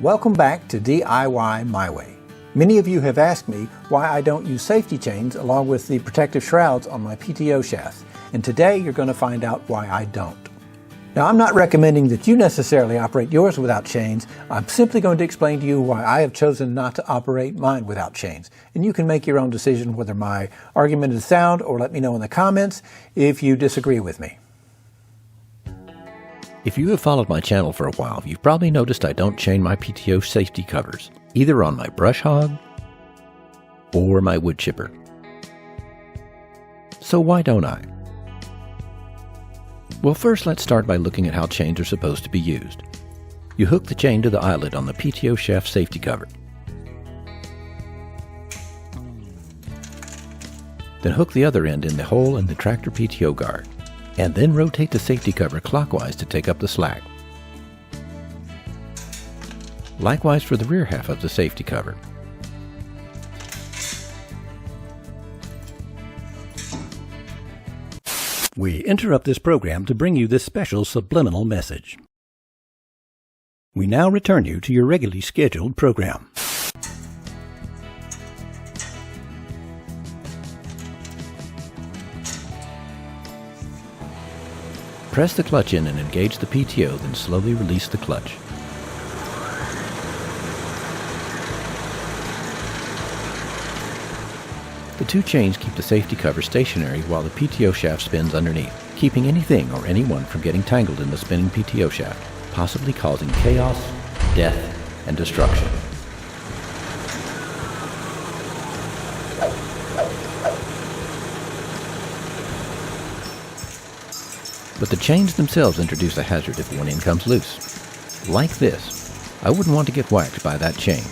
Welcome back to DIY My Way. Many of you have asked me why I don't use safety chains along with the protective shrouds on my PTO shafts, and today you're going to find out why I don't. Now, I'm not recommending that you necessarily operate yours without chains. I'm simply going to explain to you why I have chosen not to operate mine without chains. And you can make your own decision whether my argument is sound, or let me know in the comments if you disagree with me. If you have followed my channel for a while, you've probably noticed I don't chain my PTO safety covers, either on my brush hog or my wood chipper. So why don't I? Well, first let's start by looking at how chains are supposed to be used. You hook the chain to the eyelet on the PTO shaft safety cover. Then hook the other end in the hole in the tractor PTO guard, and then rotate the safety cover clockwise to take up the slack. Likewise for the rear half of the safety cover. We interrupt this program to bring you this special subliminal message. We now return you to your regularly scheduled program. Press the clutch in and engage the PTO, then slowly release the clutch. The two chains keep the safety cover stationary while the PTO shaft spins underneath, keeping anything or anyone from getting tangled in the spinning PTO shaft, possibly causing chaos, death, and destruction. But the chains themselves introduce a hazard if one end comes loose. Like this. I wouldn't want to get whacked by that chain.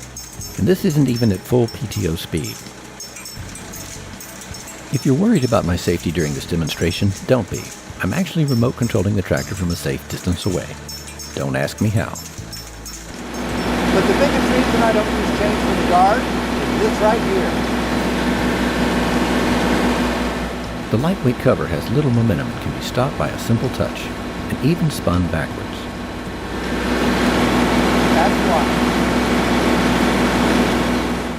And this isn't even at full PTO speed. If you're worried about my safety during this demonstration, don't be. I'm actually remote controlling the tractor from a safe distance away. Don't ask me how. But the biggest reason I don't use chains from the guard is this right here. The lightweight cover has little momentum and can be stopped by a simple touch, and even spun backwards. That's why.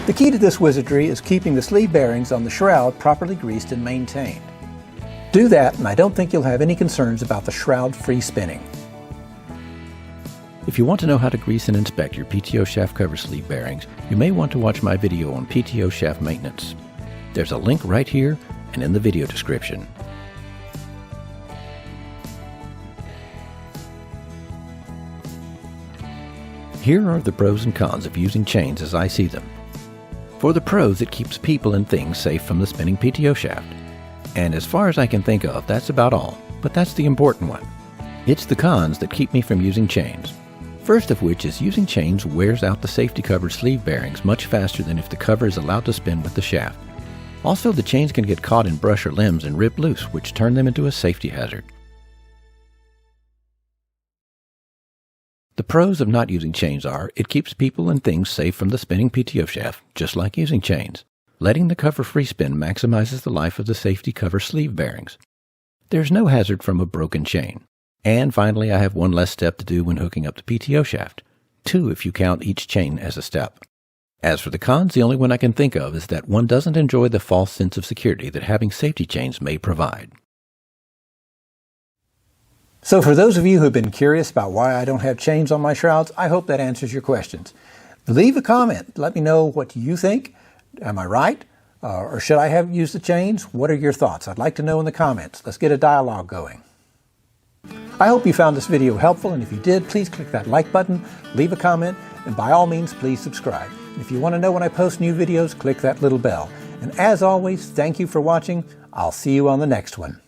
The key to this wizardry is keeping the sleeve bearings on the shroud properly greased and maintained. Do that, and I don't think you'll have any concerns about the shroud-free spinning. If you want to know how to grease and inspect your PTO shaft cover sleeve bearings, you may want to watch my video on PTO shaft maintenance. There's a link right here and in the video description. Here are the pros and cons of using chains as I see them. For the pros, it keeps people and things safe from the spinning PTO shaft. And as far as I can think of, that's about all, but that's the important one. It's the cons that keep me from using chains. First of which is using chains wears out the safety cover sleeve bearings much faster than if the cover is allowed to spin with the shaft. Also, the chains can get caught in brush or limbs and rip loose, which turn them into a safety hazard. The pros of not using chains are, it keeps people and things safe from the spinning PTO shaft, just like using chains. Letting the cover free spin maximizes the life of the safety cover sleeve bearings. There's no hazard from a broken chain. And finally, I have one less step to do when hooking up the PTO shaft. 2 if you count each chain as a step. As for the cons, the only one I can think of is that one doesn't enjoy the false sense of security that having safety chains may provide. So for those of you who have been curious about why I don't have chains on my shrouds, I hope that answers your questions. Leave a comment. Let me know what you think. Am I right? Or should I have used the chains? What are your thoughts? I'd like to know in the comments. Let's get a dialogue going. I hope you found this video helpful, and if you did, please click that like button, leave a comment, and by all means, please subscribe. If you want to know when I post new videos, click that little bell. And as always, thank you for watching. I'll see you on the next one.